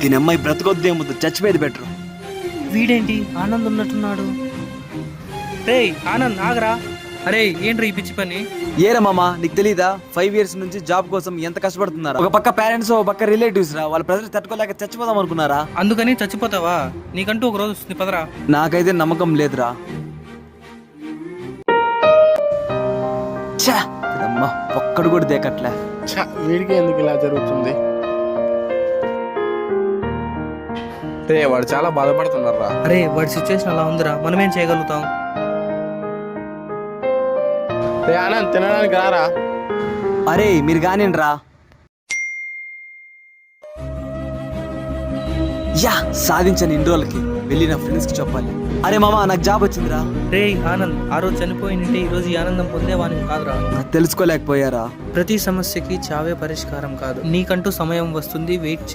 దీని అమ్మాయి బ్రతకొద్దే ముద్దు చచ్చిపోయేది బెటర్. వీడేంటి ఆనంద్ ఉన్నట్టున్నాడు. రే ఆనంద్ ఆగరా. అరే ఏంట్రా ఈ పిచ్చి పని? ఏరా మామ నీకు తెలీదా 5 years నుంచి జాబ్ కోసం ఎంత కష్టపడుతున్నారా? ఒక పక్క పేరెంట్స్ ఒక పక్క రిలేటివ్స్ రా, వాళ్ళ ప్రజలు తట్టుకోలేక చచ్చిపోదాం అనుకున్నారా? అందుకని చచ్చిపోతావా? నీకంటూ ఒక రోజు వస్తుంది పదరా. నాకైతే నమ్మకం లేదురా. ఛా, ఇదమ్మా ఒక్కడు కూడా దేకట్లే. వీడికి ఎందుకు ఇలా జరుగుతుంది? రే వాడు చాలా బాధపడుతున్నారా. అరే వాడి సిచ్యువేషన్ అలా ఉందిరా, మనమేం చేయగలుగుతాం? రే ఆనంద్ తినడానికి రారా. అరే మీరు కానివ్వండి రా. యా సాధించాను ఇన్ని రోజులకి, వెళ్ళి నా ఫ్రెండ్స్ కి చెప్పాలి. అరే మామ నాకు జాబ్ వచ్చిందిరా. రే ఆనంద్ ఆ రోజు చనిపోయినంటే ఈ రోజు ఈ ఆనందం పొందేవాని కాదురా. నాకు తెలుసుకోలేకపోయారా? ప్రతి సమస్యకి చావే పరిష్కారం కాదు. నీకంటూ సమయం వస్తుంది, వెయిట్ చేయి.